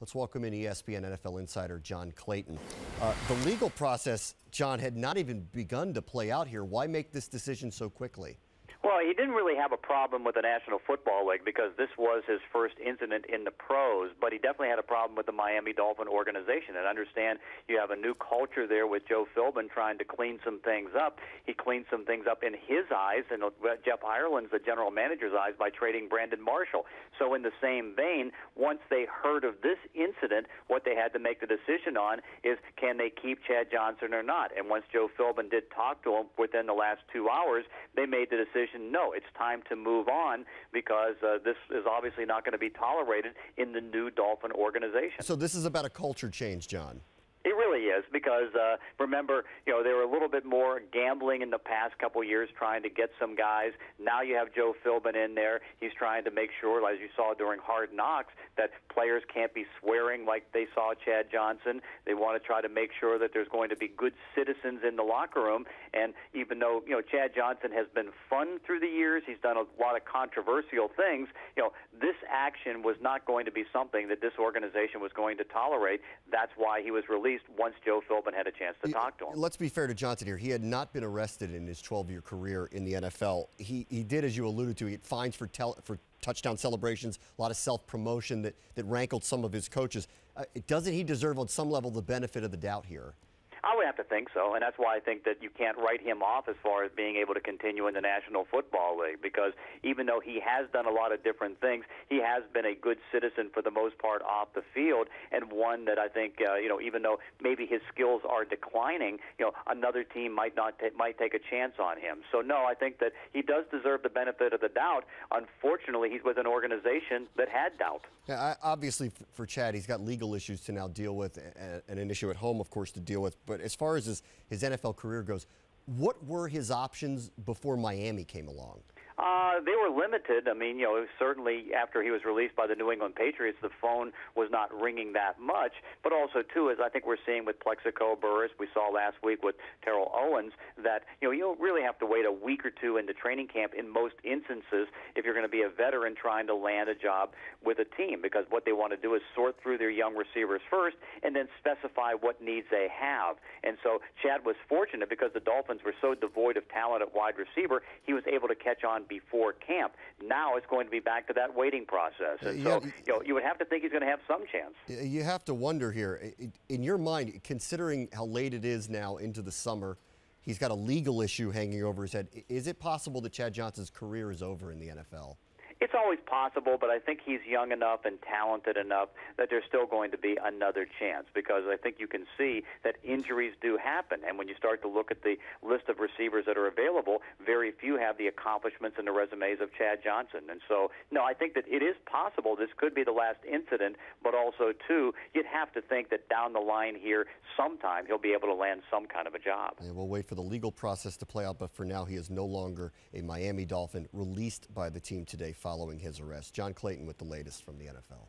Let's welcome in ESPN NFL insider John Clayton. The legal process, John, had not even begun to play out here. Why make this decision so quickly? Well, he didn't really have a problem with the National Football League because this was his first incident in the pros, but he definitely had a problem with the Miami Dolphin organization. And understand you have a new culture there with Joe Philbin trying to clean some things up. He cleaned some things up in his eyes and Jeff Ireland's the general manager's eyes by trading Brandon Marshall. So in the same vein, once they heard of this incident, what they had to make the decision on is can they keep Chad Johnson or not? And once Joe Philbin did talk to him within the last 2 hours, they made the decision, no, it's time to move on because this is obviously not going to be tolerated in the new Dolphin organization. So this is about a culture change, John. It really is because, remember, they were a little bit more gambling in the past couple years trying to get some guys. Now you have Joe Philbin in there. He's trying to make sure, as you saw during Hard Knocks, that players can't be swearing like they saw Chad Johnson. They want to try to make sure that there's going to be good citizens in the locker room. And even though, Chad Johnson has been fun through the years, he's done a lot of controversial things, this action was not going to be something that this organization was going to tolerate. That's why he was released once Joe Philbin had a chance to talk to him. Let's be fair to Johnson here. He had not been arrested in his 12-year career in the NFL. He did, as you alluded to, he had fines for touchdown celebrations, a lot of self-promotion that rankled some of his coaches. Doesn't he deserve on some level the benefit of the doubt here? I would have to think so, and that's why I think that you can't write him off as far as being able to continue in the National Football League, because even though he has done a lot of different things, he has been a good citizen for the most part off the field, and one that I think, even though maybe his skills are declining, another team might take a chance on him. So no, I think that he does deserve the benefit of the doubt. Unfortunately, he's with an organization that had doubt. Yeah, obviously for Chad, he's got legal issues to now deal with and an issue at home, of course, to deal with. But as far as his NFL career goes, what were his options before Miami came along? They were limited. I mean, certainly after he was released by the New England Patriots, the phone was not ringing that much. But also, too, as I think we're seeing with Plexico Burress, we saw last week with Terrell Owens, that, you'll really have to wait a week or two into training camp in most instances if you're going to be a veteran trying to land a job with a team, because what they want to do is sort through their young receivers first and then specify what needs they have. And so Chad was fortunate because the Dolphins were so devoid of talent at wide receiver, he was able to catch on before camp. Now it's going to be back to that waiting process. And so, you would have to think he's going to have some chance. You have to wonder here, in your mind, considering how late it is now into the summer, he's got a legal issue hanging over his head. Is it possible that Chad Johnson's career is over in the NFL? It's always possible, but I think he's young enough and talented enough that there's still going to be another chance, because I think you can see that injuries do happen. And when you start to look at the list of receivers that are available, very few have the accomplishments and the resumes of Chad Johnson. And so, no, I think that it is possible this could be the last incident, but also, too, you'd have to think that down the line here, sometime he'll be able to land some kind of a job. And we'll wait for the legal process to play out, but for now he is no longer a Miami Dolphin, released by the team today following his arrest. John Clayton with the latest from the NFL.